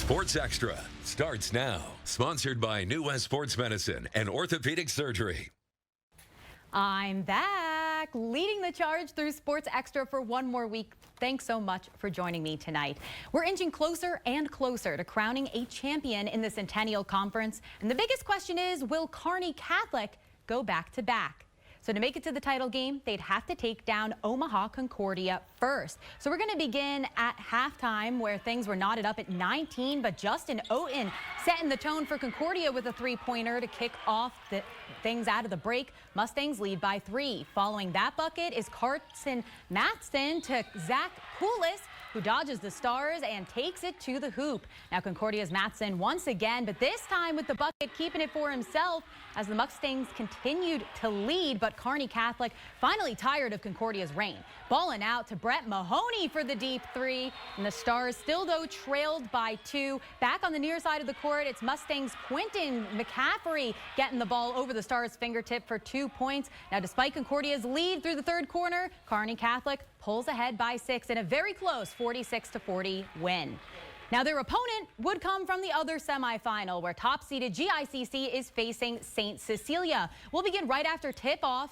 Sports Extra starts now. Sponsored by New West Sports Medicine and Orthopedic Surgery. I'm back, leading the charge through Sports Extra for one more week. Thanks so much for joining me tonight. We're inching closer and closer to crowning a champion in the Centennial Conference. And the biggest question is, will Kearney Catholic go back-to-back? So to make it to the title game, they'd have to take down Omaha Concordia first. So we're going to begin at halftime, where things were knotted up at 19, but Justin Overton setting the tone for Concordia with a three-pointer to kick off the things out of the break. Mustangs lead by 3. Following that bucket is Carson Matson to Zach Poulis, who dodges the Stars and takes it to the hoop. Now Concordia's Matson once again, but this time with the bucket keeping it for himself as the Mustangs continued to lead, but Kearney Catholic finally tired of Concordia's reign. Balling out to Brett Mahoney for the deep 3, and the Stars still though trailed by 2. Back on the near side of the court, it's Mustangs' Quentin McCaffrey getting the ball over the Stars' fingertip for 2 points. Now despite Concordia's lead through the third quarter, Kearney Catholic pulls ahead by 6 in a very close 46-40 win. Now their opponent would come from the other semifinal, where top-seeded GICC is facing St. Cecilia. We'll begin right after tip-off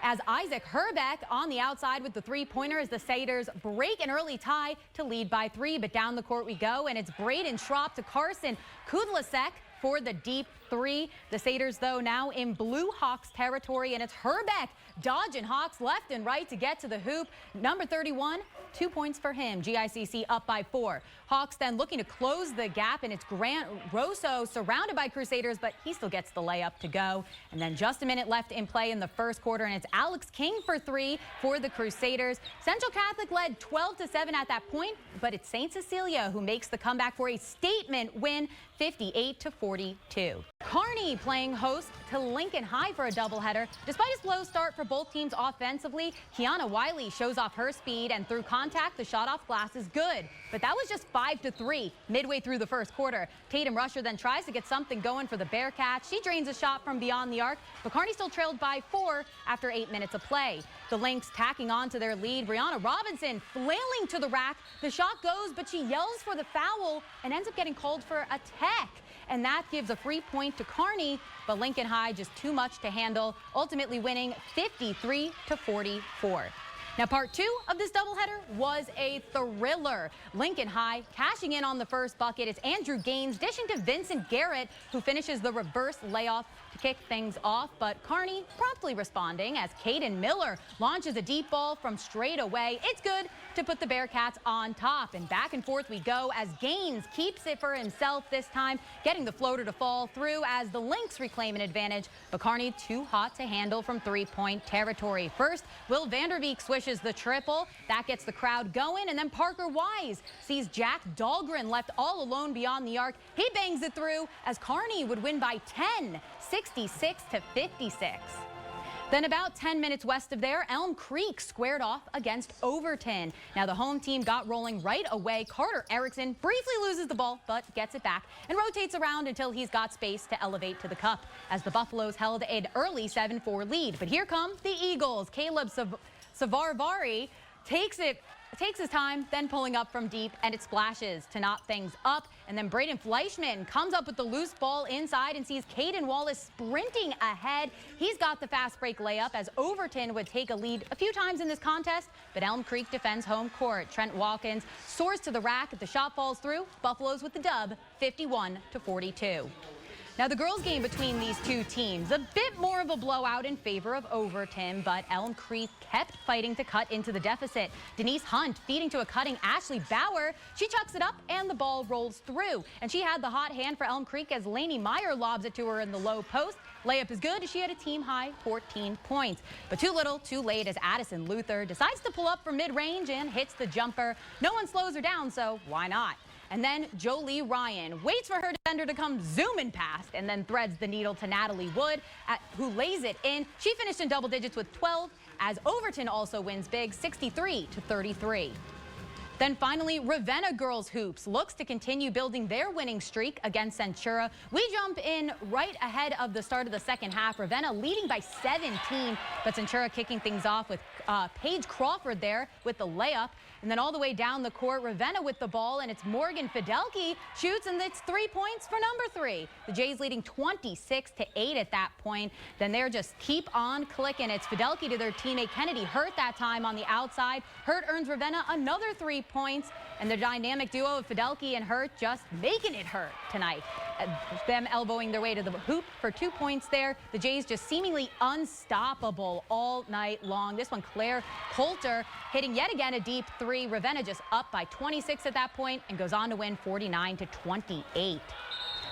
as Isaac Herbeck on the outside with the three-pointer as the Satyrs break an early tie to lead by 3. But down the court we go, and it's Braden Schropp to Carson Kudlasek for the deep 3. The Satyrs, though, now in Blue Hawks territory, and it's Herbeck dodging Hawks left and right to get to the hoop. Number 31, 2 points for him. GICC up by 4. Hawks then looking to close the gap, and it's Grant Rosso surrounded by Crusaders, but he still gets the layup to go. And then just a minute left in play in the first quarter, and it's Alex King for 3 for the Crusaders. Central Catholic led 12-7 at that point, but it's St. Cecilia who makes the comeback for a statement win, 58-42. Kearney playing host to Lincoln High for a doubleheader. Despite a slow start for both teams offensively, Kiana Wiley shows off her speed, and through contact, the shot off glass is good. But that was just 5-3 midway through the first quarter. Tatum Rusher then tries to get something going for the Bearcats. She drains a shot from beyond the arc, but Kearney still trailed by 4 after 8 minutes of play. The Lynx tacking on to their lead. Brianna Robinson flailing to the rack. The shot goes, but she yells for the foul and ends up getting called for a tech. And that gives a free point to Kearney, but Lincoln High just too much to handle, ultimately winning 53-44. Now, part 2 of this doubleheader was a thriller. Lincoln High cashing in on the first bucket. It's Andrew Gaines dishing to Vincent Garrett, who finishes the reverse layoff to kick things off. But Kearney promptly responding as Caden Miller launches a deep ball from straight away. It's good to put the Bearcats on top. And back and forth we go as Gaines keeps it for himself this time, getting the floater to fall through as the Lynx reclaim an advantage. But Kearney too hot to handle from three-point territory. First, Will Vanderbeek swishes the triple. That gets the crowd going, and then Parker Wise sees Jack Dahlgren left all alone beyond the arc. He bangs it through as Kearney would win by 10, 66-56. Then about 10 minutes west of there, Elm Creek squared off against Overton. Now the home team got rolling right away. Carter Erickson briefly loses the ball, but gets it back and rotates around until he's got space to elevate to the cup as the Buffaloes held an early 7-4 lead. But here come the Eagles. Caleb Savarvari takes his time, then pulling up from deep, and it splashes to knot things up. And then Braden Fleischman comes up with the loose ball inside and sees Caden Wallace sprinting ahead. He's got the fast break layup as Overton would take a lead a few times in this contest, but Elm Creek defends home court. Trent Watkins soars to the rack. The shot falls through. Buffaloes with the dub, 51-42. Now the girls' game between these two teams, a bit more of a blowout in favor of Overton, but Elm Creek kept fighting to cut into the deficit. Denise Hunt feeding to a cutting Ashley Bauer. She chucks it up and the ball rolls through. And she had the hot hand for Elm Creek as Lainey Meyer lobs it to her in the low post. Layup is good. She had a team-high 14 points. But too little, too late as Addison Luther decides to pull up from mid-range and hits the jumper. No one slows her down, so why not? And then Jolie Ryan waits for her defender to come zooming past and then threads the needle to Natalie Wood, who lays it in. She finished in double digits with 12 as Overton also wins big, 63-33. Then finally, Ravenna girls hoops looks to continue building their winning streak against Centura. We jump in right ahead of the start of the second half. Ravenna leading by 17, but Centura kicking things off with Paige Crawford there with the layup. And then all the way down the court, Ravenna with the ball, and it's Morgan Fidelki shoots, and it's 3 points for number 3. The Jays leading 26-8 at that point. Then they're just keep on clicking. It's Fidelki to their teammate Kennedy Hurt that time on the outside. Hurt earns Ravenna another 3 points, and the dynamic duo of Fidelki and Hurt just making it hurt tonight. Them elbowing their way to the hoop for 2 points there. The Jays just seemingly unstoppable all night long. This one, Claire Coulter hitting yet again a deep 3. Ravenna just up by 26 at that point and goes on to win 49-28.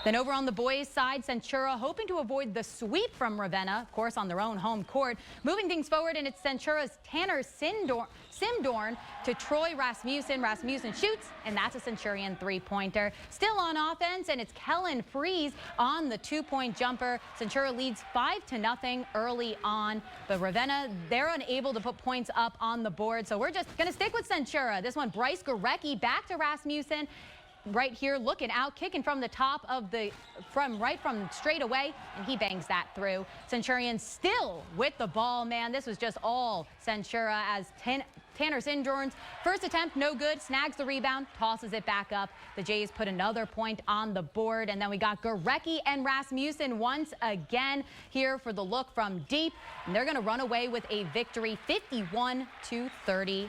Then over on the boys' side, Centura hoping to avoid the sweep from Ravenna, of course, on their own home court. Moving things forward, and it's Centura's Tanner Simdorn to Troy Rasmussen. Rasmussen shoots, and that's a Centurion 3-pointer. Still on offense, and it's Kellen Freeze on the 2-point jumper. Centura leads 5-0 early on, but Ravenna, they're unable to put points up on the board, so we're just going to stick with Centura. This one, Bryce Gorecki back to Rasmussen. Right here, looking out, kicking from the top of from straight away, and he bangs that through. Centurion still with the ball, man. This was just all Centura as Tanner Simdorn's first attempt, no good, snags the rebound, tosses it back up. The Jays put another point on the board, and then we got Gorecki and Rasmussen once again here for the look from deep, and they're going to run away with a victory 51-39.